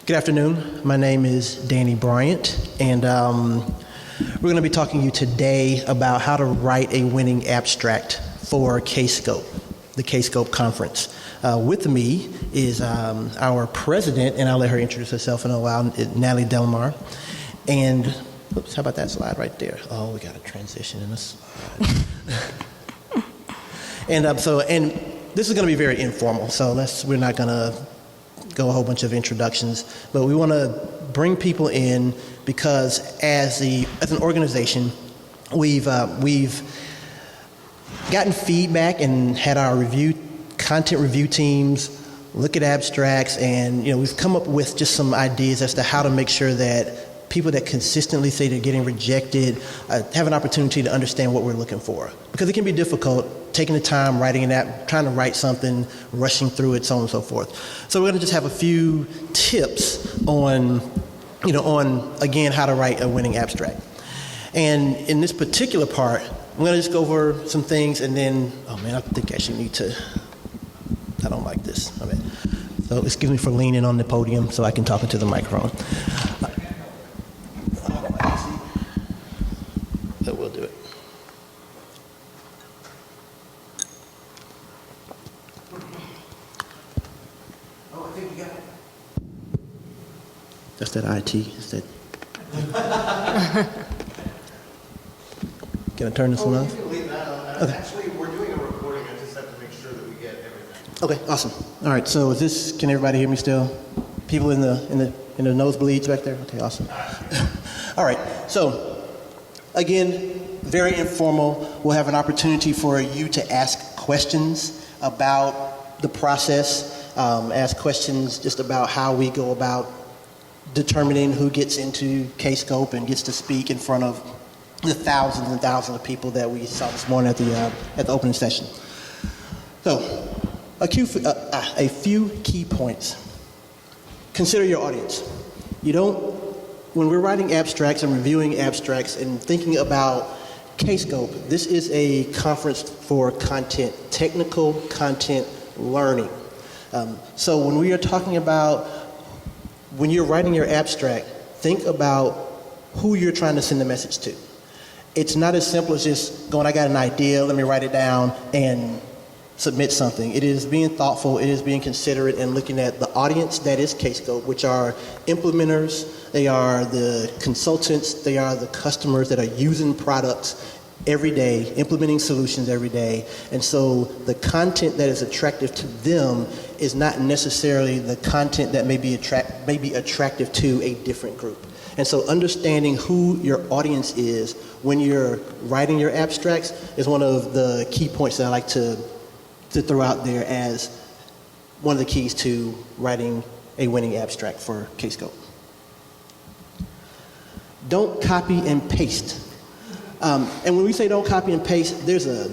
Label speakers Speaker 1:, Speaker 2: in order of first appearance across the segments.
Speaker 1: Good afternoon. My name is Danny Bryant, and we're going to be talking to you today about how to write a winning abstract for K-Scope, the K-Scope conference. With me is our president, and I'll let her introduce herself in a while, Natalie Delemar. And, oops, how about that slide right there? Oh, we got a transition in this slide. And this is going to be very informal, so we're not going to go a whole bunch of introductions, but we want to bring people in because as an organization, we've gotten feedback and had our content review teams look at abstracts, and we've come up with just some ideas as to how to make sure that people that consistently say they're getting rejected have an opportunity to understand what we're looking for, because it can be difficult taking the time, writing an app, trying to write something, rushing through it, so on and so forth. So we're going to just have a few tips on again, how to write a winning abstract. And in this particular part, I'm going to just go over some things, and then, oh man, I think I actually need to, I don't like this. I mean, so excuse me for leaning on the podium so I can talk into the microphone. But we'll do it. That's that IT. Is that? Can I turn this one off?
Speaker 2: You can leave that on.
Speaker 1: Okay.
Speaker 2: Actually, we're doing a recording. I just have to make sure that we get everything.
Speaker 1: Okay, awesome. All right. So can everybody hear me still? People in the nosebleeds back there. Okay, awesome. All right. So again, very informal. We'll have an opportunity for you to ask questions about the process. Ask questions just about how we go about determining who gets into K-Scope and gets to speak in front of the thousands and thousands of people that we saw this morning at the opening session. So, a few key points. Consider your audience. When we're writing abstracts and reviewing abstracts and thinking about K-Scope, this is a conference for content, technical content learning. So when we are talking about, when you're writing your abstract, think about who you're trying to send the message to. It's not as simple as just going, I got an idea, let me write it down and submit something. It is being thoughtful, it is being considerate and looking at the audience that is K-Scope, which are implementers, they are the consultants, they are the customers that are using products every day, implementing solutions every day. And so the content that is attractive to them is not necessarily the content that may be attractive to a different group. And so understanding who your audience is when you're writing your abstracts is one of the key points that I like to throw out there as one of the keys to writing a winning abstract for K-Scope. Don't copy and paste. And when we say don't copy and paste, there's a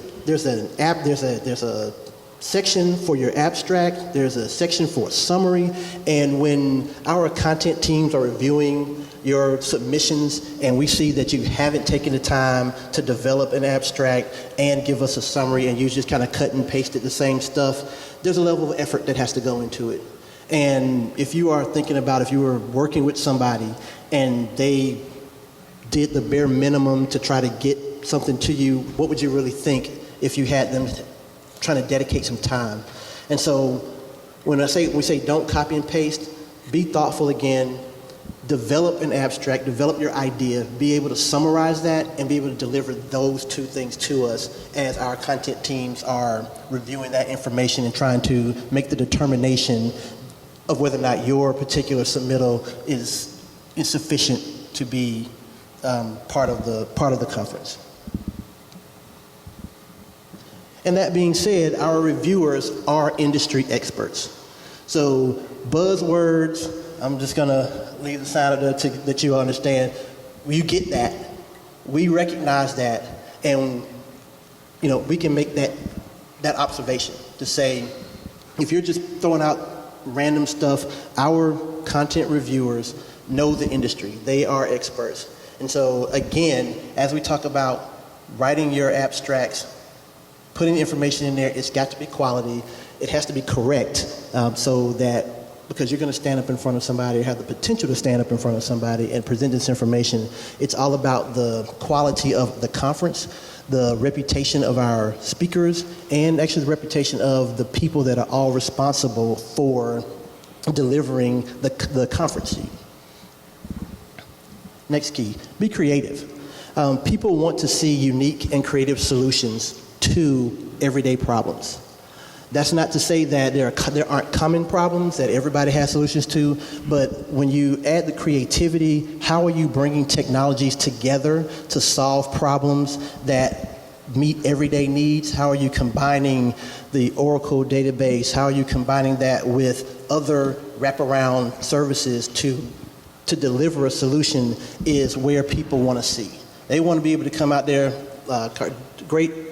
Speaker 1: section for your abstract, there's a section for a summary, and when our content teams are reviewing your submissions and we see that you haven't taken the time to develop an abstract and give us a summary and you just kind of cut and pasted the same stuff, there's a level of effort that has to go into it. And if you are thinking about if you were working with somebody and they did the bare minimum to try to get something to you, what would you really think if you had them trying to dedicate some time? And so when we say don't copy and paste, be thoughtful again, develop an abstract, develop your idea, be able to summarize that and be able to deliver those two things to us as our content teams are reviewing that information and trying to make the determination of whether or not your particular submittal is sufficient to be part of the conference. And that being said, our reviewers are industry experts. So buzzwords, I'm just gonna leave the sign up there to that you understand. You get that, we recognize that, and we can make that observation to say, if you're just throwing out random stuff, our content reviewers know the industry, they are experts. And so again, as we talk about writing your abstracts, putting information in there, it's got to be quality, it has to be correct, so that because you're going to stand up in front of somebody or have the potential to stand up in front of somebody and present this information. It's all about the quality of the conference, the reputation of our speakers, and actually the reputation of the people that are all responsible for delivering the conference. Next key, be creative. People want to see unique and creative solutions to everyday problems. That's not to say that there aren't common problems that everybody has solutions to, but when you add the creativity, how are you bringing technologies together to solve problems that meet everyday needs? How are you combining the Oracle database? How are you combining that with other wraparound services to deliver a solution is where people want to see. They want to be able to come out there. Great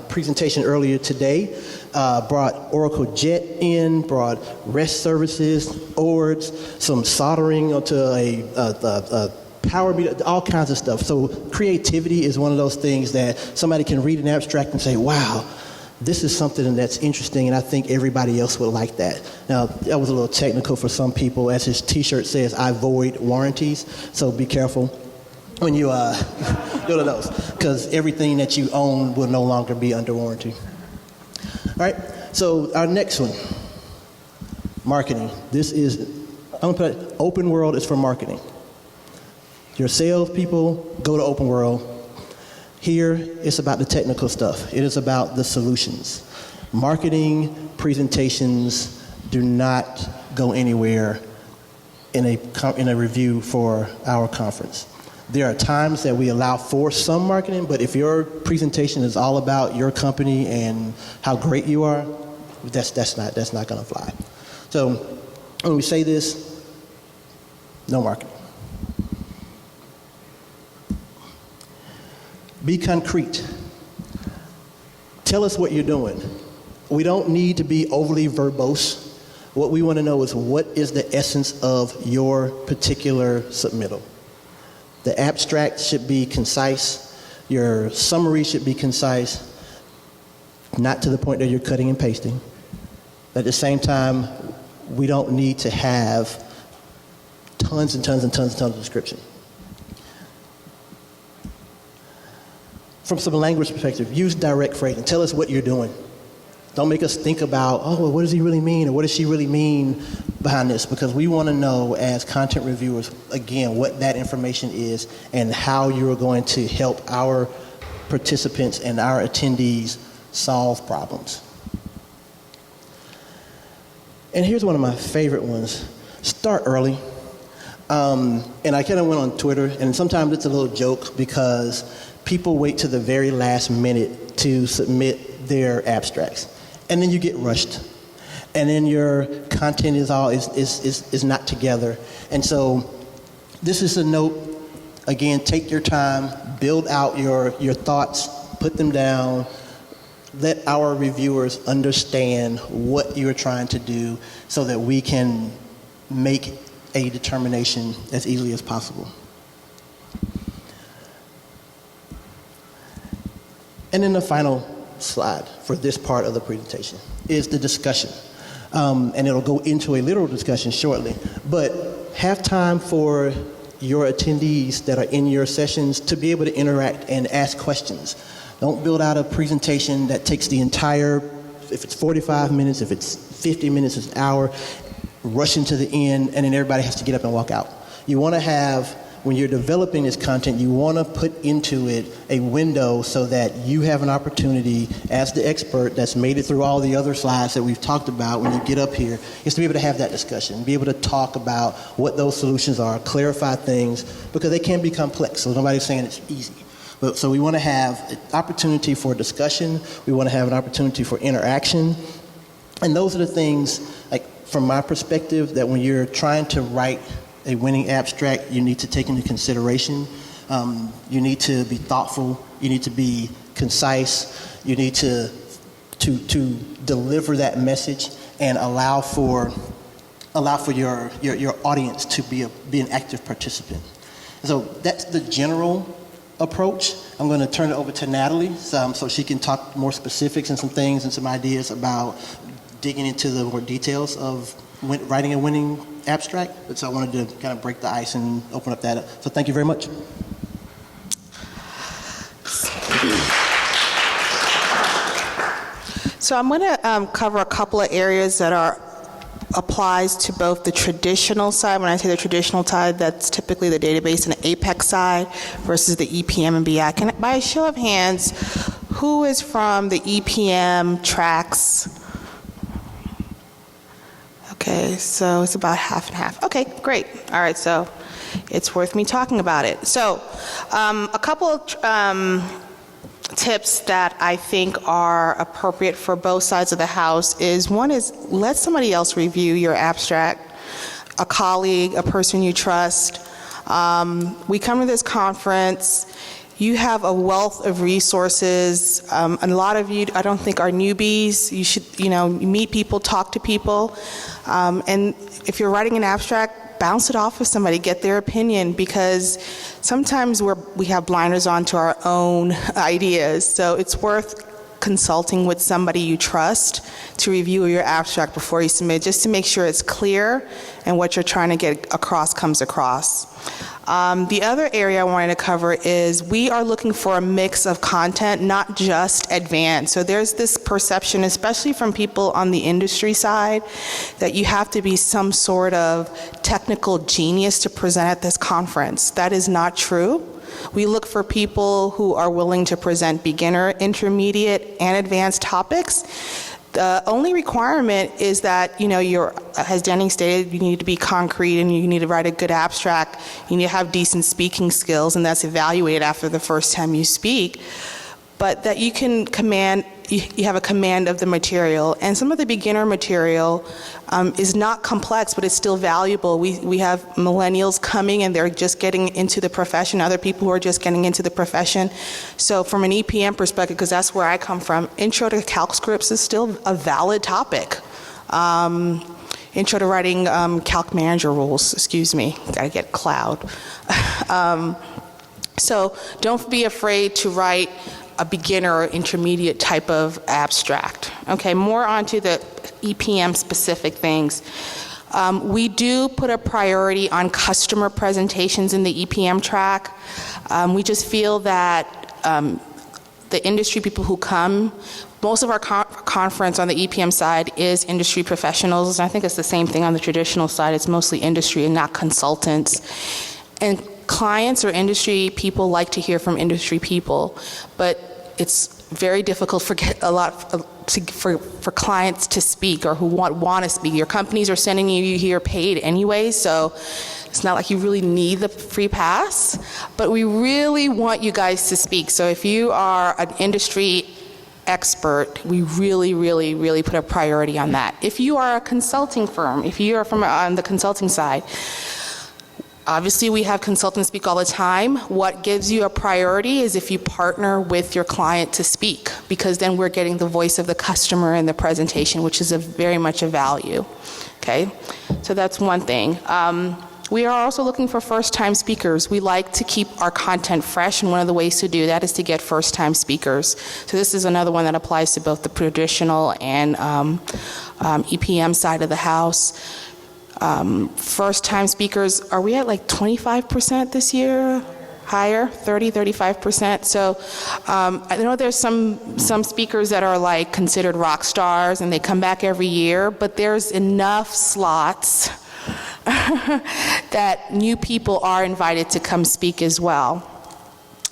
Speaker 1: presentation earlier today. Brought Oracle Jet in, brought REST services, ORDs, some soldering onto a power meter, all kinds of stuff. So creativity is one of those things that somebody can read an abstract and say, wow, this is something that's interesting, and I think everybody else would like that. Now, that was a little technical for some people. As his t-shirt says, I void warranties, so be careful when you go to those, because everything that you own will no longer be under warranty. All right, so our next one, marketing. This is, I'm gonna put open world is for marketing. Your salespeople, go to open world. Here, it's about the technical stuff. It is about the solutions. Marketing presentations do not go anywhere in a review for our conference. There are times that we allow for some marketing, but if your presentation is all about your company and how great you are, that's not going to fly. So when we say this, no marketing. Be concrete. Tell us what you're doing. We don't need to be overly verbose. What we want to know is what is the essence of your particular submittal. The abstract should be concise. Your summary should be concise, not to the point that you're cutting and pasting. At the same time, we don't need to have tons and tons and tons and tons of description. From some language perspective, use direct phrasing. Tell us what you're doing. Don't make us think about, oh, well, what does he really mean, or what does she really mean behind this? Because we want to know, as content reviewers, again, what that information is and how you're going to help our participants and our attendees solve problems. And here's one of my favorite ones. Start early. And I kind of went on Twitter, and sometimes it's a little joke because people wait to the very last minute to submit their abstracts. And then you get rushed. And then your content is not together. And so this is a note, again, take your time, build out your thoughts, put them down, let our reviewers understand what you're trying to do so that we can make a determination as easily as possible. And then the final slide for this part of the presentation is the discussion. And it'll go into a literal discussion shortly. But have time for your attendees that are in your sessions to be able to interact and ask questions. Don't build out a presentation that takes the entire, if it's 45 minutes, if it's 50 minutes, it's an hour, rushing to the end, and then everybody has to get up and walk out. You want to have, when you're developing this content, you want to put into it a window so that you have an opportunity as the expert that's made it through all the other slides that we've talked about when you get up here, is to be able to have that discussion, be able to talk about what those solutions are, clarify things, because they can be complex, so nobody's saying it's easy. But, so we want to have an opportunity for discussion, we want to have an opportunity for interaction, and those are the things, like from my perspective, that when you're trying to write a winning abstract, you need to take into consideration. You need to be thoughtful. You need to be concise. You need to deliver that message and allow for your audience to be an active participant. So that's the general approach. I'm going to turn it over to Natalie so she can talk more specifics and some things and some ideas about digging into the more details of writing a winning abstract. So I wanted to kind of break the ice and open up that. So thank you very much.
Speaker 3: So I'm going to cover a couple of areas that applies to both the traditional side. When I say the traditional side, that's typically the database and Apex side versus the EPM and BI. By a show of hands, who is from the EPM tracks? Okay, so it's about half and half. Okay, great. All right, so it's worth me talking about it. So a couple of tips that I think are appropriate for both sides of the house is, one is let somebody else review your abstract, a colleague, a person you trust. We come to this conference, you have a wealth of resources. A lot of you, I don't think, are newbies. You should, meet people, talk to people. And if you're writing an abstract, bounce it off with somebody, get their opinion, because sometimes we have blinders on to our own ideas. So it's worth consulting with somebody you trust to review your abstract before you submit, just to make sure it's clear and what you're trying to get across comes across. The other area I wanted to cover is we are looking for a mix of content, not just advanced. So there's this perception, especially from people on the industry side, that you have to be some sort of technical genius to present at this conference. That is not true. We look for people who are willing to present beginner, intermediate, and advanced topics. The only requirement is that, as Danny stated, you need to be concrete and you need to write a good abstract. You need to have decent speaking skills, and that's evaluated after the first time you speak. But that you can you have a command of the material. And some of the beginner material is not complex, but it's still valuable. We have millennials coming and they're just getting into the profession, other people who are just getting into the profession. So from an EPM perspective, because that's where I come from, intro to calc scripts is still a valid topic. Intro to writing calc manager rules, gotta get cloud. So don't be afraid to write a beginner or intermediate type of abstract. Okay, more onto the EPM specific things. We do put a priority on customer presentations in the EPM track. We just feel that the industry people who come, most of our conference on the EPM side is industry professionals, and I think it's the same thing on the traditional side. It's mostly industry and not consultants. And clients or industry people like to hear from industry people, but it's very difficult for clients to speak or who want to speak. Your companies are sending you here paid anyway, so it's not like you really need the free pass, but we really want you guys to speak. So if you are an industry expert, we really, really, really put a priority on that. If you are a consulting firm, if you are on the consulting side, obviously, we have consultants speak all the time. What gives you a priority is if you partner with your client to speak, because then we're getting the voice of the customer in the presentation, which is very much a value. Okay, so that's one thing. We are also looking for first-time speakers. We like to keep our content fresh, and one of the ways to do that is to get first-time speakers. So this is another one that applies to both the traditional and EPM side of the house. First-time speakers, are we at like 25% this year? Higher, 35%. So I know there's some speakers that are like considered rock stars and they come back every year, but there's enough slots that new people are invited to come speak as well.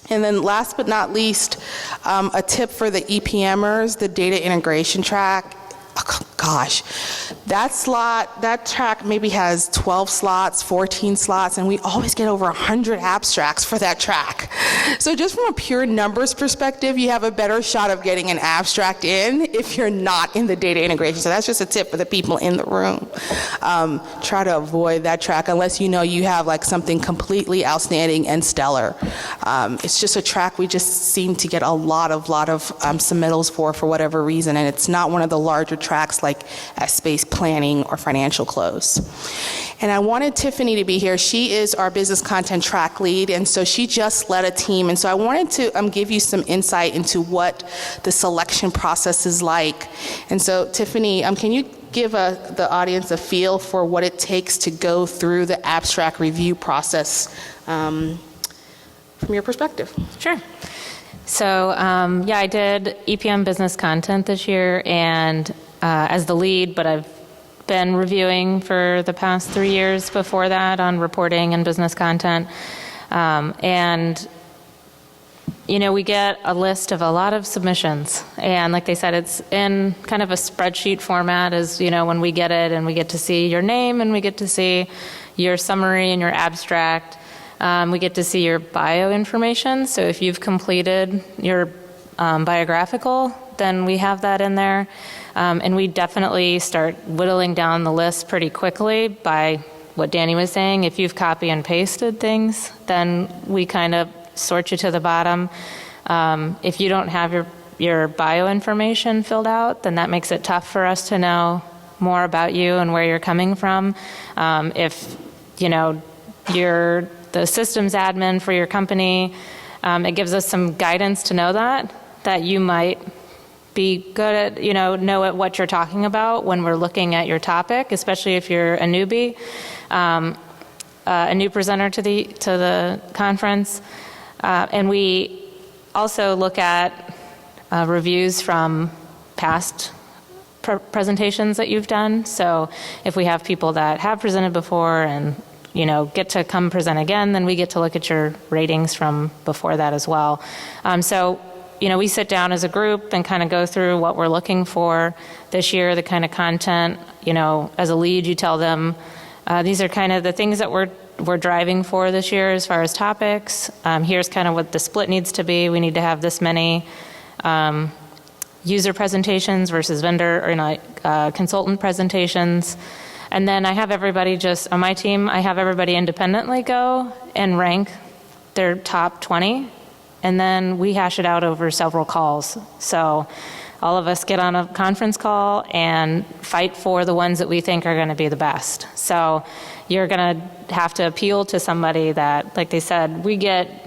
Speaker 3: And then last but not least, a tip for the EPMers, the data integration track. Oh, gosh, that track maybe has 12 slots, 14 slots, and we always get over 100 abstracts for that track. So just from a pure numbers perspective, you have a better shot of getting an abstract in if you're not in the data integration. So that's just a tip for the people in the room. Try to avoid that track unless you know you have like something completely outstanding and stellar. It's just a track we just seem to get a lot of submittals for whatever reason, and it's not one of the larger tracks like space planning or financial close. And I wanted Tiffany to be here. She is our business content track lead, and so she just led a team. And so I wanted to give you some insight into what the selection process is like. And so Tiffany, can you give the audience a feel for what it takes to go through the abstract review process from your perspective?
Speaker 4: Sure. So, I did EPM business content this year, and as the lead, but I've been reviewing for the past 3 years before that on reporting and business content. We get a list of a lot of submissions. And like they said, it's in kind of a spreadsheet format as, when we get it and we get to see your name and we get to see your summary and your abstract. We get to see your bio information. So if you've completed your biographical, then we have that in there. And we definitely start whittling down the list pretty quickly by what Danny was saying. If you've copy and pasted things, then we kind of sort you to the bottom. If you don't have your bio information filled out, then that makes it tough for us to know more about you and where you're coming from. If, you're the systems admin for your company, it gives us some guidance to know that you might be good at, know at what you're talking about when we're looking at your topic, especially if you're a newbie, a new presenter to the conference. And we also look at reviews from past presentations that you've done. So if we have people that have presented before and get to come present again, then we get to look at your ratings from before that as well. We sit down as a group and kind of go through what we're looking for this year, the kind of content. As a lead, you tell them these are kind of the things that we're driving for this year as far as topics. Here's kind of what the split needs to be. We need to have this many user presentations versus vendor or consultant presentations. And then I have everybody on my team, I have everybody independently go and rank their top 20. And then we hash it out over several calls. So all of us get on a conference call and fight for the ones that we think are going to be the best. So you're going to have to appeal to somebody that, like they said, we get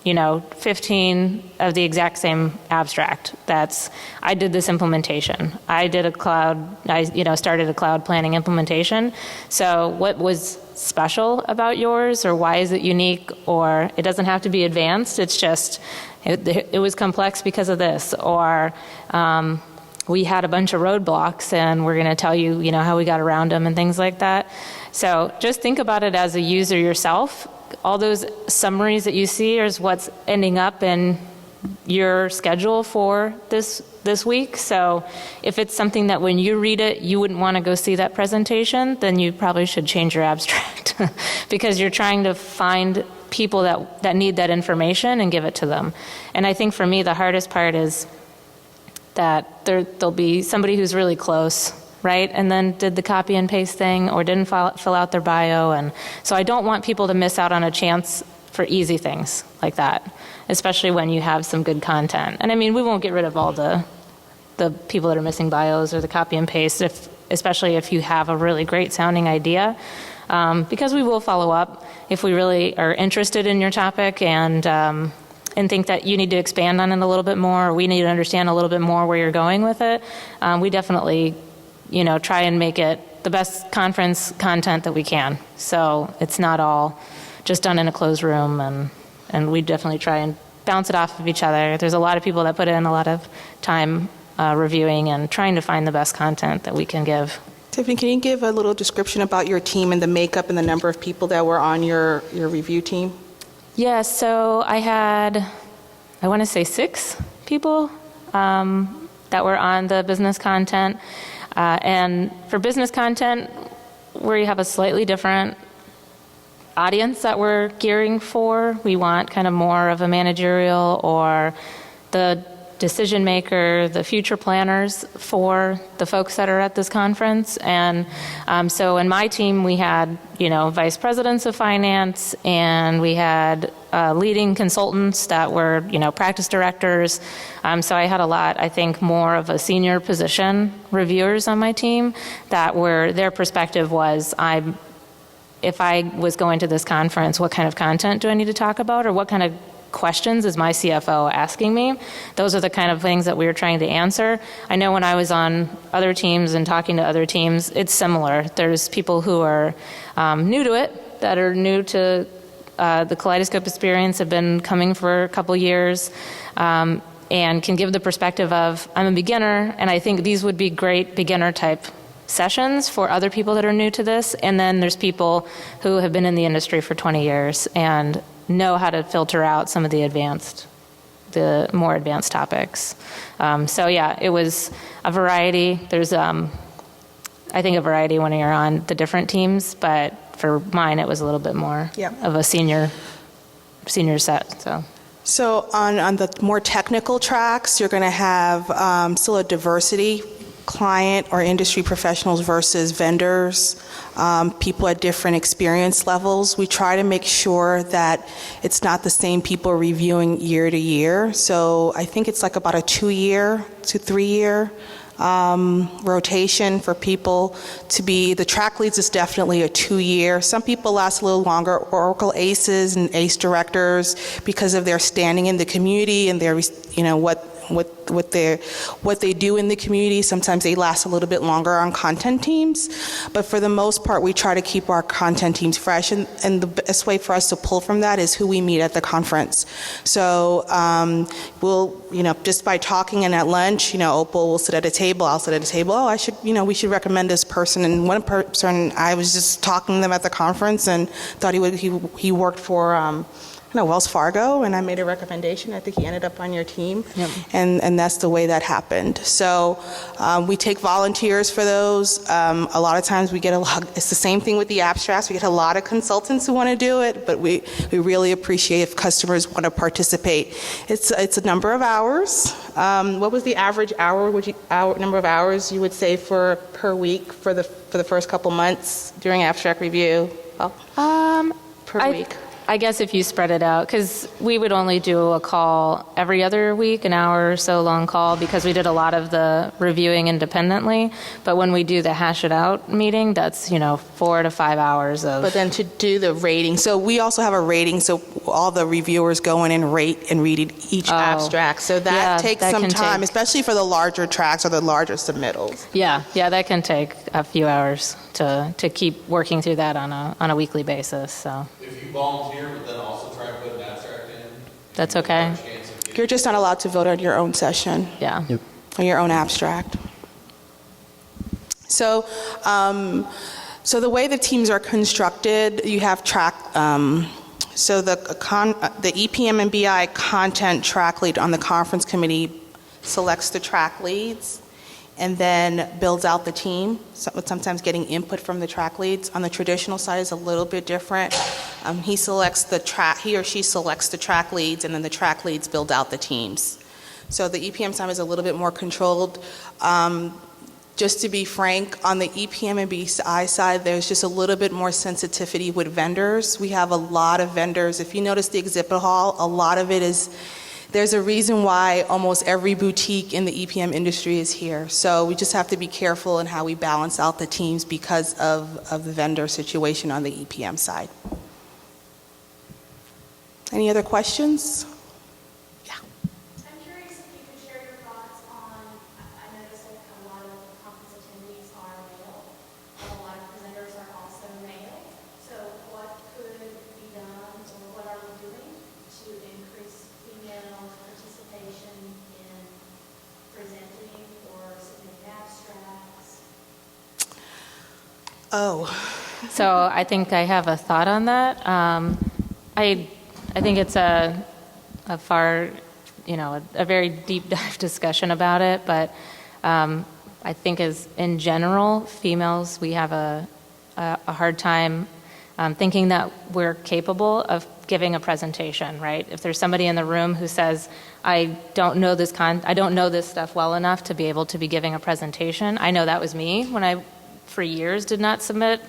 Speaker 4: 15 of the exact same abstract. I did this implementation. I did started a cloud planning implementation. So what was special about yours, or why is it unique? Or it doesn't have to be advanced. It's just, it was complex because of this. Or we had a bunch of roadblocks and we're going to tell you, how we got around them and things like that. So just think about it as a user yourself. All those summaries that you see is what's ending up in your schedule for this week. So if it's something that when you read it, you wouldn't want to go see that presentation, then you probably should change your abstract because you're trying to find people that need that information and give it to them. And I think for me, the hardest part is that there'll be somebody who's really close, right? And then did the copy and paste thing or didn't fill out their bio. And so I don't want people to miss out on a chance for easy things like that, especially when you have some good content. And I mean, we won't get rid of all the people that are missing bios or the copy and paste, especially if you have a really great sounding idea, because we will follow up if we really are interested in your topic and think that you need to expand on it a little bit more, or we need to understand a little bit more where you're going with it. We definitely try and make it the best conference content that we can. So it's not all just done in a closed room, and we definitely try and bounce it off of each other. There's a lot of people that put in a lot of time reviewing and trying to find the best content that we can give.
Speaker 3: Tiffany, can you give a little description about your team and the makeup and the number of people that were on your review team?
Speaker 4: Yeah, so I had, I want to say 6 people that were on the business content. And for business content, we have a slightly different audience that we're gearing for. We want kind of more of a managerial or the decision maker, the future planners for the folks that are at this conference. And so in my team, we had, vice presidents of finance, and we had leading consultants that were, practice directors. So I had a lot, I think, more of a senior position reviewers on my team that were, their perspective was, if I was going to this conference, what kind of content do I need to talk about, or what kind of questions is my CFO asking me. Those are the kind of things that we were trying to answer. I know when I was on other teams and talking to other teams, it's similar. There's people who are new to it, that are new to the Kaleidoscope experience, have been coming for a couple years, and can give the perspective of, I'm a beginner, and I think these would be great beginner type sessions for other people that are new to this. And then there's people who have been in the industry for 20 years and know how to filter out some of the more advanced topics. So yeah, it was a variety. There's, I think, a variety when you're on the different teams, but for mine, it was a little bit more of a senior set. So
Speaker 3: on the more technical tracks, you're going to have still a diversity, client or industry professionals versus vendors, people at different experience levels. We try to make sure that it's not the same people reviewing year to year. So I think it's like about a 2-year to 3-year rotation for people to be. The track leads is definitely a 2-year. Some people last a little longer. Oracle ACEs and ACE directors, because of their standing in the community and their, what they do in the community. Sometimes they last a little bit longer on content teams, but for the most part, we try to keep our content teams fresh, and the best way for us to pull from that is who we meet at the conference. So we'll, just by talking and at lunch, Opal will sit at a table, I'll sit at a table, we should recommend this person, and one person, I was just talking to them at the conference and thought he worked for Wells Fargo, and I made a recommendation. I think he ended up on your team, and that's the way that happened. So we take volunteers for those. A lot of times we get it's the same thing with the abstracts. We get a lot of consultants who want to do it, but we really appreciate if customers want to participate. It's a number of hours. What was the average number of hours you would say per week for the first couple months during abstract review? Per week.
Speaker 4: I guess if you spread it out, because we would only do a call every other week, an hour or so long call, because we did a lot of the reviewing independently. But when we do the hash it out meeting, that's 4 to 5 hours of.
Speaker 3: But then to do the rating, so we also have a rating, so all the reviewers go in and rate and read each abstract. So that takes some time, especially for the larger tracks or the larger submittals.
Speaker 4: Yeah, that can take a few hours to keep working through that on a weekly basis. So.
Speaker 2: If you volunteer, but then also try to put an abstract in.
Speaker 4: That's okay.
Speaker 3: You're just not allowed to vote on your own session.
Speaker 4: Yeah.
Speaker 1: Yep.
Speaker 3: Or your own abstract. So, so the way the teams are constructed, you have track. So the EPM and BI content track lead on the conference committee selects the track leads, and then builds out the team, sometimes getting input from the track leads. On the traditional side is a little bit different. He or she selects the track leads, and then the track leads build out the teams. So the EPM side is a little bit more controlled. Just to be frank, on the EPM and BI side, there's just a little bit more sensitivity with vendors. We have a lot of vendors. If you notice the exhibit hall, a lot of it is. There's a reason why almost every boutique in the EPM industry is here. So we just have to be careful in how we balance out the teams because of the vendor situation on the EPM side. Any other questions? Yeah.
Speaker 5: I'm curious if you could share your thoughts on, I noticed that a lot of conference attendees are male, and a lot of presenters are also male. So what could be done, or what are we doing to increase female participation in presenting or submitting abstracts?
Speaker 4: So I think I have a thought on that. I think it's a very deep dive discussion about it, but I think as in general, females, we have a hard time thinking that we're capable of giving a presentation, right? If there's somebody in the room who says, I don't know this stuff well enough to be able to be giving a presentation. I know that was me when I, for years, did not submit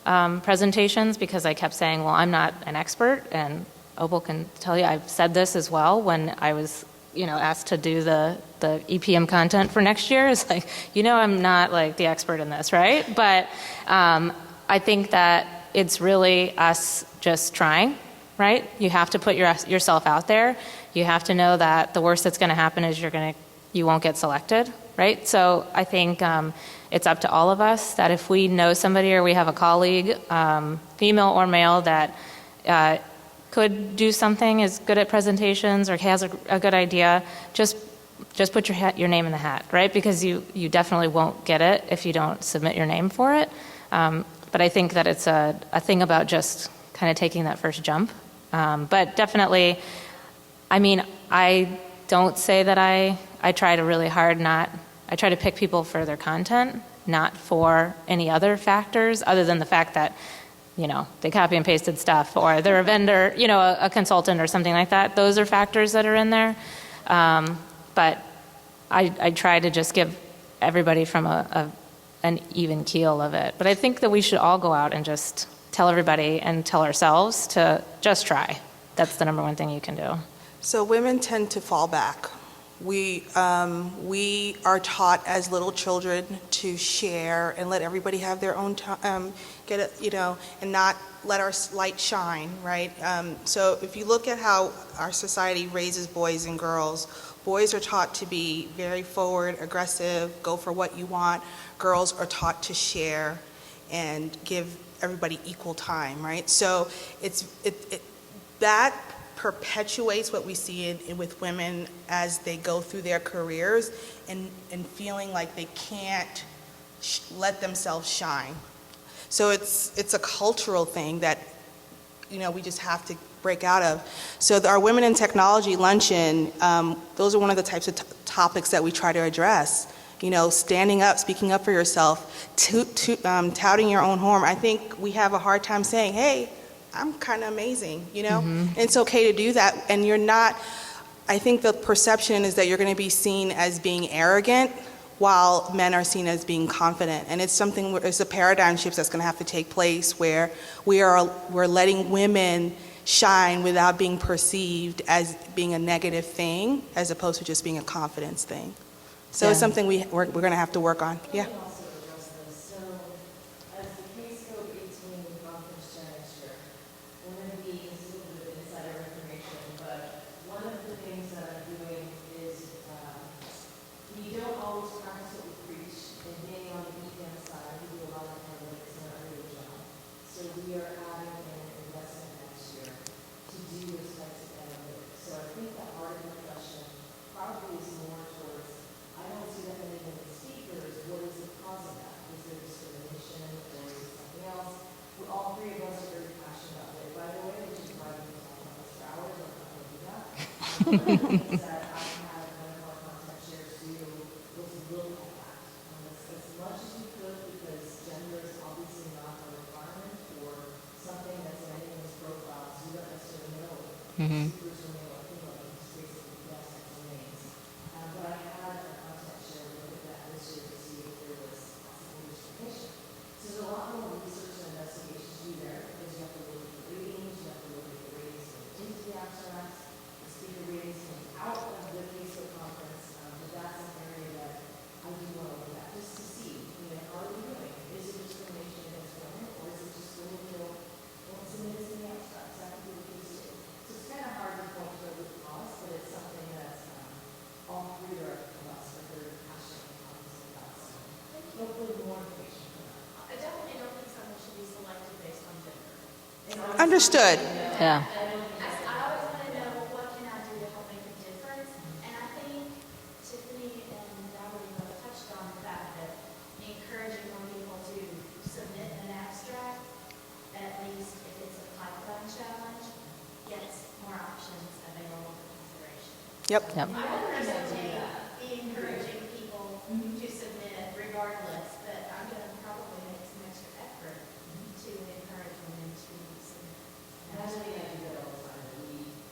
Speaker 4: presentations because I kept saying, well, I'm not an expert, and Opal can tell you I've said this as well when I was asked to do the EPM content for next year. It's like, I'm not like the expert in this, right? But I think that it's really us just trying, right? You have to put yourself out there. You have to know that the worst that's going to happen is you won't get selected, right? So I think it's up to all of us that if we know somebody or we have a colleague, female or male, that could do something, is good at presentations or has a good idea, just put your name in the hat, right? Because you definitely won't get it if you don't submit your name for it. But I think that it's a thing about just kind of taking that first jump. But definitely, I mean, I don't say that I try to really hard I try to pick people for their content, not for any other factors other than the fact that, they copy and pasted stuff, or they're a vendor, a consultant or something like that. Those are factors that are in there. But I try to just give everybody from an even keel of it. But I think that we should all go out and just tell everybody and tell ourselves to just try. That's the number one thing you can do.
Speaker 3: So women tend to fall back. We are taught as little children to share and let everybody have their own time, and not let our light shine, right? So if you look at how our society raises boys and girls, boys are taught to be very forward, aggressive, go for what you want. Girls are taught to share and give everybody equal time, right? So that perpetuates what we see with women as they go through their careers and feeling like they can't let themselves shine. So it's a cultural thing that we just have to break out of. So our Women in Technology luncheon, those are one of the types of topics that we try to address. Standing up, speaking up for yourself, touting your own horn. I think we have a hard time saying, hey, I'm kind of amazing, And it's okay to do that. And you're not, I think the perception is that you're going to be seen as being arrogant while men are seen as being confident. And it's a paradigm shift that's going to have to take place where we're letting women shine without being perceived as being a negative thing as opposed to just being a confidence thing. So it's something we're going to have to work on. Yeah.
Speaker 6: Also address this. So, as the case code 18 conference chair next year, one of the, this is a little bit of insider information, but one of the things that I'm doing is we don't always practice what we preach, and being on the EPM side, we do a lot of analytics in our real job. So we are adding an investment next year to do those types of analytics. So I think the art of the question probably is more towards, I don't see that many women speakers. What is the cause of that? Is there discrimination or is it something else? All three of us are very passionate about it, by the way, which is why we can talk about this for hours. I'm not going to do that. One of the things that I had one of our content shares do was look at that as much as we could, because gender is obviously not a requirement for something that's in anyone's profile. So you don't necessarily know speakers are male or female. You just basically guess at the names. But I had a content share look at that this year to see if there was possible discrimination. So there's a lot more research and investigations to do there, because you have to look at the ratings, you have to look at the ratings going into the abstracts, the speaker ratings coming out of the Facebook conference. But that's an area that I do want to look at, just to see, how are we doing? Is it discrimination against women, or is it just really don't submit this in the abstracts? That could be the case too. So it's kind of hard to point to a root cause, but it's something that's all three of us are very passionate and cognizant about. So hopefully more information from that.
Speaker 5: I definitely don't think someone should be selected based on gender.
Speaker 3: Understood.
Speaker 4: Yeah.
Speaker 5: I always want to know, what can I do to help make a difference? And I think Tiffany and Natalie both touched on the fact that encouraging more people to submit an abstract, at least if it's a pipeline challenge, gets more options available for consideration.
Speaker 3: Yep.
Speaker 4: Yep.
Speaker 5: I would personally be encouraging people to submit regardless, but I'm going to probably make some extra effort to encourage women to submit.
Speaker 6: That's what I do that all the time.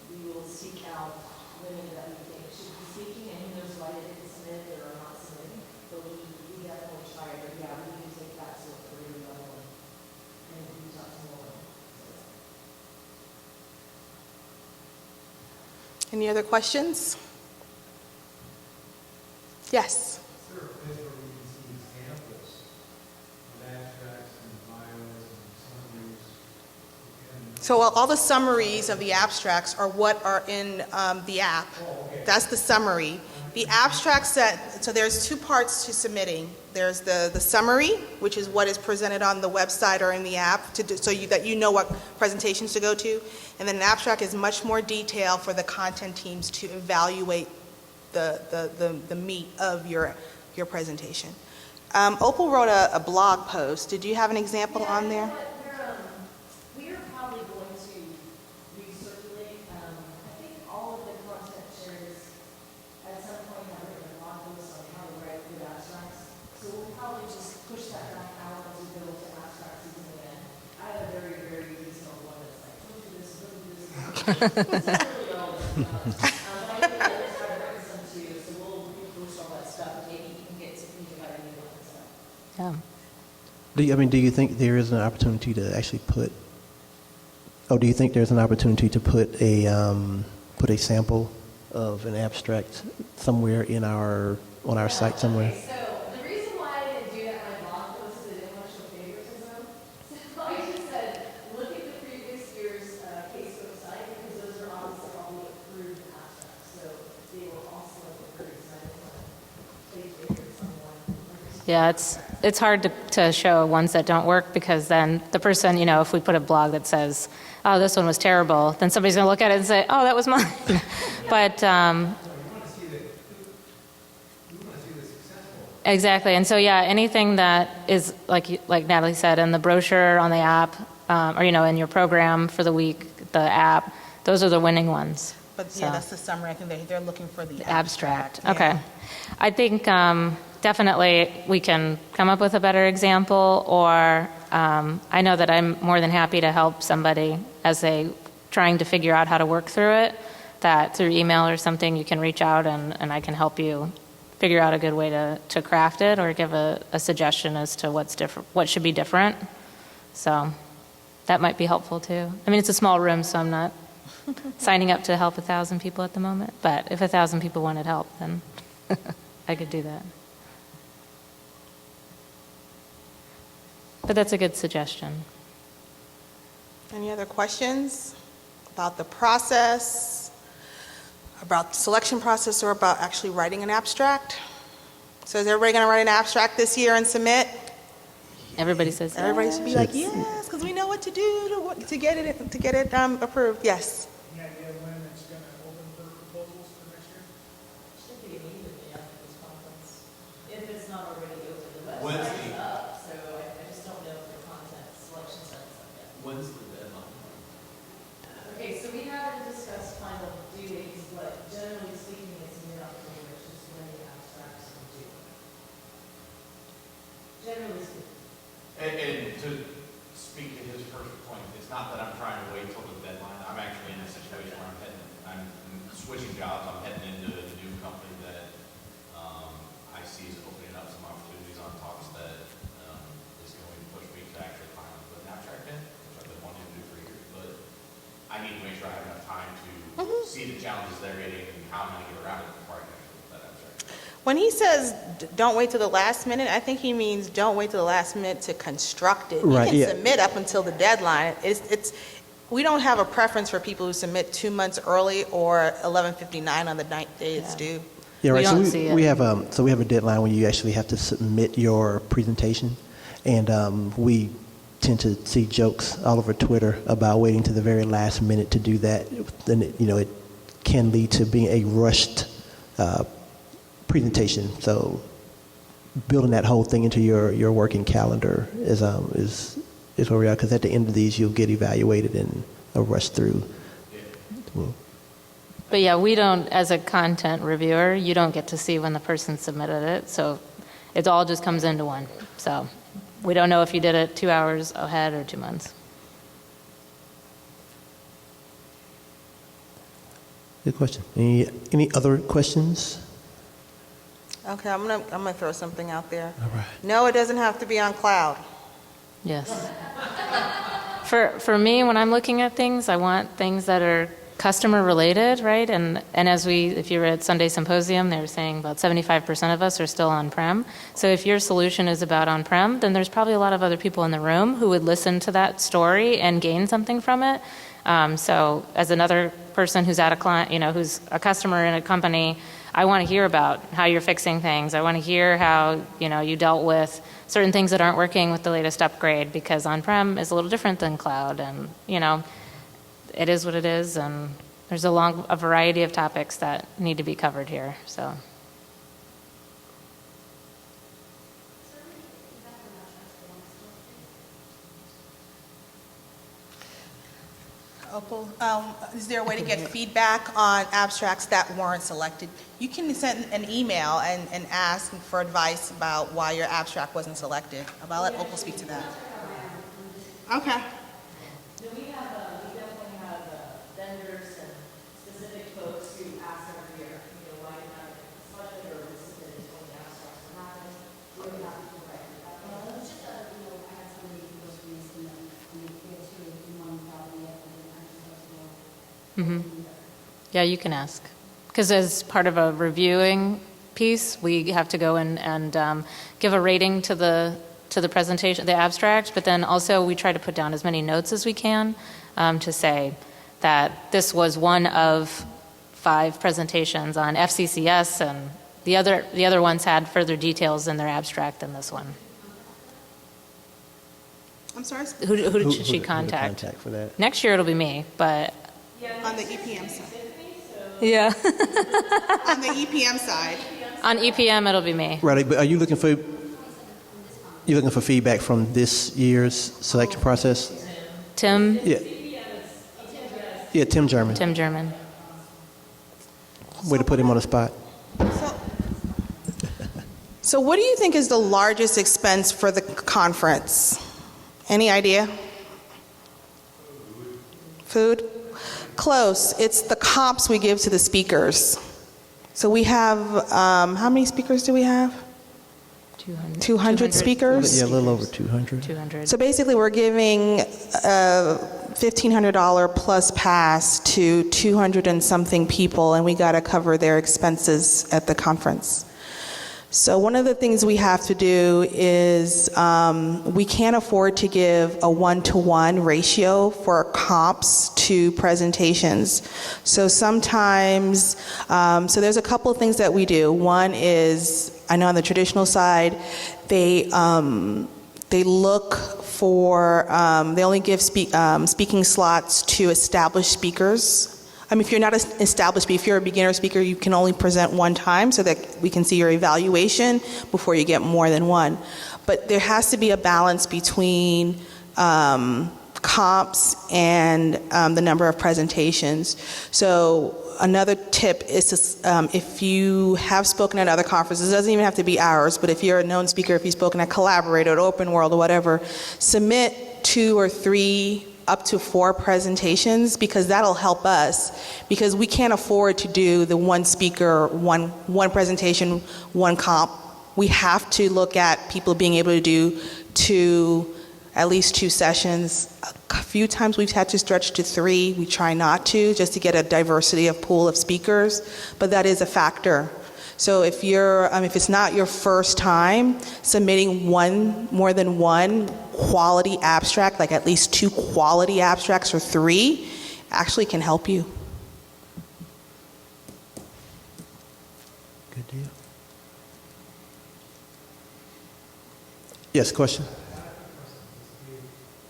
Speaker 6: We will seek out women that we think should be speaking, and who knows why they didn't submit or are not submitting. But we definitely try it. But yeah, we need to take that to a career level and reach out to more women.
Speaker 3: Any other questions? Yes.
Speaker 7: Is there a place where we can see examples of abstracts and bios and summaries?
Speaker 3: So all the summaries of the abstracts are what are in the app. That's the summary. The abstracts so there's two parts to submitting. There's the summary, which is what is presented on the website or in the app, that you know what presentations to go to. And then an abstract is much more detailed for the content teams to evaluate the meat of your presentation. Opal wrote a blog post. Did you have an example on there?
Speaker 6: We are probably going to recirculate, I think all of the content shares at some point have written a blog post on how to write good abstracts. So we'll probably just push that back out as we go to abstract season again. I have a very, very detailed one that's like, don't do this, don't do this. It's not really all this stuff. But I think others have written some too, so we'll push all that stuff, and maybe you can get to think about a new one and stuff.
Speaker 4: Yeah.
Speaker 1: Do you think there is an opportunity to actually put? Oh, do you think there's an opportunity to put a sample of an abstract somewhere on our site somewhere?
Speaker 6: Okay, so the reason why I didn't do that in my blog post is I didn't want to show favoritism. So I just said, look at the previous year's case website, because those are obviously all the approved abstracts. So they were also approved, so I didn't want to take favorites on one.
Speaker 4: Yeah, it's hard to show ones that don't work, because then the person, if we put a blog that says, oh, this one was terrible, then somebody's going to look at it and say, oh, that was mine. But exactly. And so, yeah, anything that is, like Natalie said, in the brochure, on the app, or, in your program for the week, the app, those are the winning ones.
Speaker 3: But
Speaker 4: So-
Speaker 3: yeah, that's the summary. I think they're looking for the
Speaker 4: Abstract.
Speaker 3: yeah.
Speaker 4: Okay. I think definitely we can come up with a better example, or I know that I'm more than happy to help somebody as they trying to figure out how to work through it, that through email or something you can reach out and I can help you figure out a good way to craft it, or give a suggestion as to what's different, what should be different. So that might be helpful too. I mean, it's a small room, so I'm not signing up to help 1,000 people at the moment, but if 1,000 people wanted help, then I could do that. But that's a good suggestion.
Speaker 3: Any other questions about the process, about the selection process, or about actually writing an abstract? So is everybody going to write an abstract this year and submit?
Speaker 4: Everybody says
Speaker 3: Everybody should be like,
Speaker 1: Yes.
Speaker 3: yes, because we know what to do to get it approved. Yes.
Speaker 7: Any idea when it's going to open for proposals for next year?
Speaker 6: Should be immediately after this conference, if it's not already open. The
Speaker 2: When's
Speaker 6: website's
Speaker 2: the-
Speaker 6: up, so I just don't know if the content selection starts up yet.
Speaker 2: When's the deadline?
Speaker 6: Okay, so we haven't discussed final due dates, but generally speaking, it's mid-October, which is when the abstracts are due. Generally speaking.
Speaker 2: And to speak to his first point, it's not that I'm trying to wait till the deadline. I'm actually in a situation where I'm switching jobs. I'm heading into a new company that I see is opening up some opportunities on talks that is going to push me to actually finally put an abstract in, which I've been wanting to do for years. But I need to make sure I have enough time to see the challenges they're getting and how I'm going to get around it before I can actually put that abstract in.
Speaker 3: When he says don't wait till the last minute, I think he means don't wait till the last minute to construct it.
Speaker 1: Right,
Speaker 3: You
Speaker 1: yeah.
Speaker 3: can submit up until the deadline. We don't have a preference for people who submit 2 months early or 11:59 on the night day it's due.
Speaker 1: Yeah,
Speaker 4: We
Speaker 1: right.
Speaker 4: don't
Speaker 1: So
Speaker 4: see it.
Speaker 1: we have a deadline when you actually have to submit your presentation, and we tend to see jokes all over Twitter about waiting to the very last minute to do that. Then it can lead to being a rushed presentation. So building that whole thing into your working calendar is where we are, because at the end of these you'll get evaluated and a rush through. Well,
Speaker 4: But yeah, we don't, as a content reviewer, you don't get to see when the person submitted it, so it all just comes into one. So we don't know if you did it 2 hours ahead or 2 months.
Speaker 1: good question. Any other questions?
Speaker 3: Okay, I'm gonna throw something out there.
Speaker 1: All right.
Speaker 3: No, it doesn't have to be on cloud.
Speaker 4: Yes. For me, when I'm looking at things, I want things that are customer related, right? And if you were at Sunday Symposium, they were saying about 75% of us are still on-prem. So if your solution is about on-prem, then there's probably a lot of other people in the room who would listen to that story and gain something from it. So as another person who's at a client, who's a customer in a company, I want to hear about how you're fixing things. I want to hear how, you dealt with certain things that aren't working with the latest upgrade, because on-prem is a little different than cloud, and, it is what it is, and there's a variety of topics that need to be covered here, so.
Speaker 3: Opal, is there a way to get feedback on abstracts that weren't selected? You can send an email and ask for advice about why your abstract wasn't selected. I'll let Opal speak to that. Okay.
Speaker 6: No, we definitely have vendors and specific folks who ask every year, why you not selected or submitted 20 abstracts or not. We would have to provide that.
Speaker 5: It's just, I had somebody who was recently, and it feels really one probably,
Speaker 4: Yeah, you can ask. Because as part of a reviewing piece, we have to go in and give a rating to the presentation, the abstract, but then also we try to put down as many notes as we can to say that this was one of 5 presentations on FCCS, and the other ones had further details in their abstract than this one.
Speaker 3: I'm sorry?
Speaker 4: Who should she
Speaker 1: Who to
Speaker 4: contact?
Speaker 1: contact for that?
Speaker 4: Next year it'll be me, but
Speaker 3: On the EPM side.
Speaker 4: yeah.
Speaker 3: On the EPM side.
Speaker 4: On EPM it'll be me.
Speaker 1: Right, but are you looking for feedback from this year's selection process?
Speaker 4: Tim?
Speaker 1: Yeah, Tim German.
Speaker 4: Tim German.
Speaker 1: Way to put him on the spot.
Speaker 3: So what do you think is the largest expense for the conference? Any idea? Food? Close. It's the comps we give to the speakers. So we have, how many speakers do we have? 200 speakers?
Speaker 1: Yeah, a little over 200.
Speaker 4: 200.
Speaker 3: So basically we're giving a $1,500 plus pass to 200 and something people, and we got to cover their expenses at the conference. So one of the things we have to do is we can't afford to give a 1-to-1 ratio for comps to presentations. So sometimes, so there's a couple of things that we do. One is, I know on the traditional side, they look for, they only give speaking slots to established speakers. I mean, if you're not an established speaker, if you're a beginner speaker, you can only present one time so that we can see your evaluation before you get more than one. But there has to be a balance between comps and the number of presentations. So another tip is to, if you have spoken at other conferences, it doesn't even have to be ours, but if you're a known speaker, if you've spoken at Collaborate or Open World or whatever, submit 2 or 3 up to 4 presentations, because that'll help us, because we can't afford to do the one speaker, one presentation, one comp. We have to look at people being able to do at least 2 sessions. A few times we've had to stretch to 3. We try not to, just to get a diversity of pool of speakers, but that is a factor. So if it's not your first time submitting more than one quality abstract, like at least 2 quality abstracts or 3, actually can help you.
Speaker 1: Good deal. Yes, question?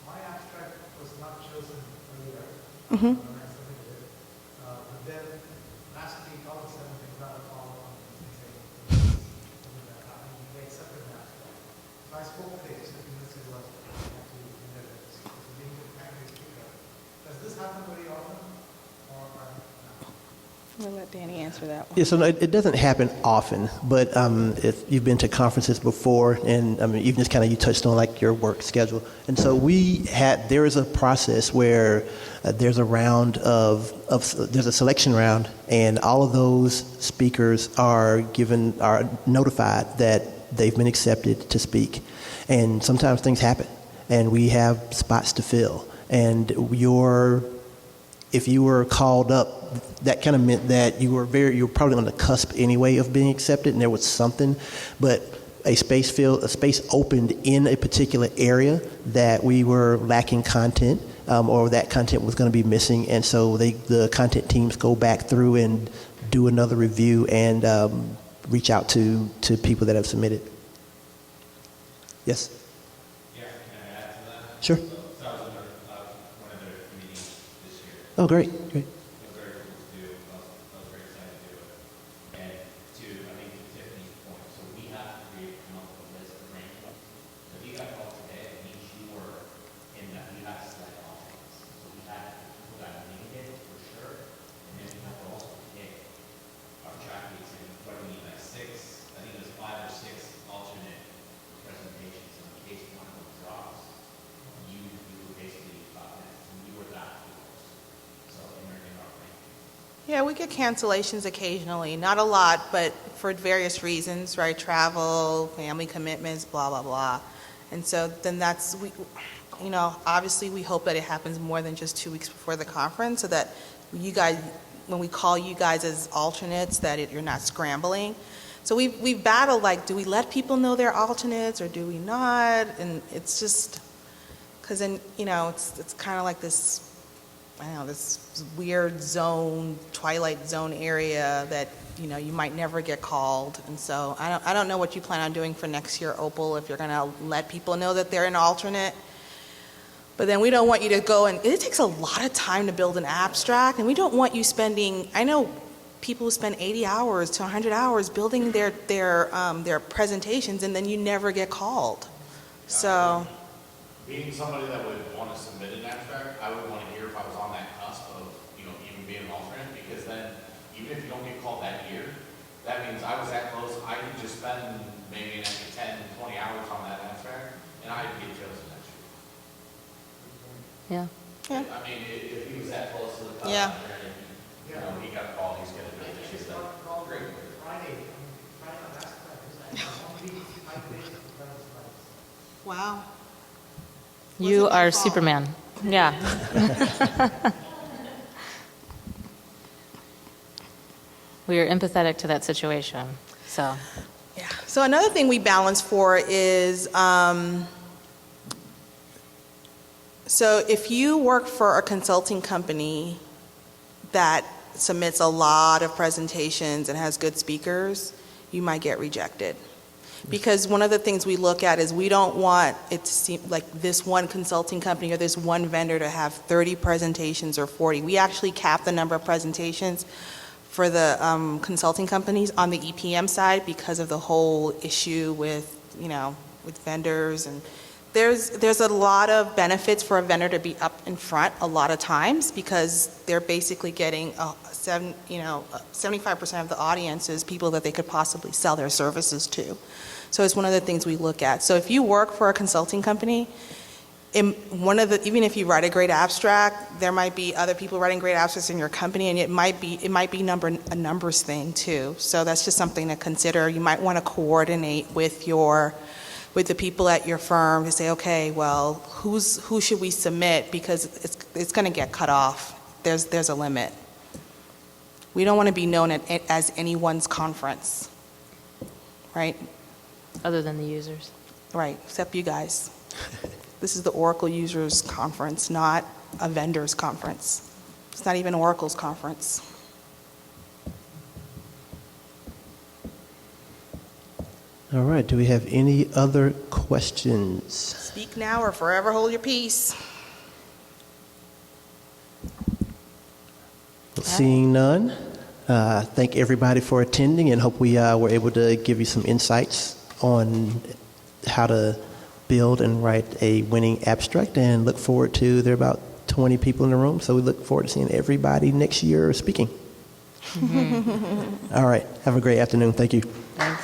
Speaker 7: My abstract was not chosen earlier.
Speaker 3: Mm-hmm.
Speaker 7: But then last week, all of a sudden, they got a call on and they accepted that. So I spoke to the executive and was being the primary speaker. Does this happen very often? Or
Speaker 3: I'll let Danny answer that one.
Speaker 1: Yeah, so no, it doesn't happen often, but if you've been to conferences before, and I mean, even just kind of you touched on like your work schedule, and so there is a process where there's a round there's a selection round, and all of those speakers are notified that they've been accepted to speak, and sometimes things happen, and we have spots to fill, and your if you were called up, that kind of meant that you were probably on the cusp anyway of being accepted, and there was something, but a space opened in a particular area that we were lacking content, or that content was going to be missing, and so the content teams go back through and do another review and reach out to people that have submitted. Yes?
Speaker 2: Yeah, can I add to that?
Speaker 1: Sure.
Speaker 2: So that was one of their meetings this year.
Speaker 1: Oh, great.
Speaker 2: It was very cool to do. I was very excited to do it. And I think to Tiffany's point, so we have to come up with a list of rankings. So if you got called today, it means you were in that, you have to select alternates. So we had people that needed it for sure, and then we have to also pick our track meets and what do we need, like 6, I think there's 5 or 6 alternate presentations. So in case one of them drops, you were basically next, and you were that close. So in our ranking.
Speaker 3: Yeah, we get cancellations occasionally, not a lot, but for various reasons, right? Travel, family commitments, blah, blah, blah. And so then obviously we hope that it happens more than just 2 weeks before the conference, so that you guys, when we call you guys as alternates, that you're not scrambling. So we've battled, like, do we let people know they're alternates or do we not? And it's just, because then, it's kind of like this, I don't know, this weird zone, twilight zone area that, you might never get called. And so I don't know what you plan on doing for next year, Opal, if you're going to let people know that they're an alternate. But then we don't want you to go, and it takes a lot of time to build an abstract, and we don't want you spending, I know people who spend 80 hours to 100 hours building their presentations, and then you never get called. So.
Speaker 2: Being somebody that would want to submit an abstract, I would want to hear if I was on that cusp of, even being an alternate, because then, even if you don't get called that year, that means I was that close, I could just spend maybe an extra 10, 20 hours on that abstract, and I'd get chosen next year.
Speaker 4: Yeah.
Speaker 3: Yeah.
Speaker 2: I mean, if he was that close to the cusp,
Speaker 3: Yeah.
Speaker 2: and he got called, he's going to do it this year. Great.
Speaker 7: Friday on that side, 1 week, 5 days of Friday.
Speaker 3: Wow.
Speaker 4: You
Speaker 3: Wasn't your
Speaker 4: are
Speaker 3: fault.
Speaker 4: Superman. Yeah. We are empathetic to that situation. So,
Speaker 3: Yeah. So another thing we balance for is, so if you work for a consulting company that submits a lot of presentations and has good speakers, you might get rejected. Because one of the things we look at is we don't want it to seem like this one consulting company or this one vendor to have 30 presentations or 40. We actually cap the number of presentations for the consulting companies on the EPM side because of the whole issue with, with vendors. And there's a lot of benefits for a vendor to be up in front a lot of times because they're basically getting 75% of the audience is people that they could possibly sell their services to. So it's one of the things we look at. So if you work for a consulting company, even if you write a great abstract, there might be other people writing great abstracts in your company, and it might be a numbers thing too. So that's just something to consider. You might want to coordinate with the people at your firm to say, okay, well, who should we submit, because it's going to get cut off. There's a limit. We don't want to be known as anyone's conference, right?
Speaker 4: other than the users.
Speaker 3: Right, except you guys. This is the Oracle Users Conference, not a vendors conference. It's not even Oracle's conference.
Speaker 1: All right, do we have any other questions?
Speaker 3: Speak now or forever hold your peace.
Speaker 1: Seeing none, thank everybody for attending, and hope we were able to give you some insights on how to build and write a winning abstract, and look forward to, there are about 20 people in the room, so we look forward to seeing everybody next year speaking. All right, have a great afternoon. Thank you.
Speaker 3: Thank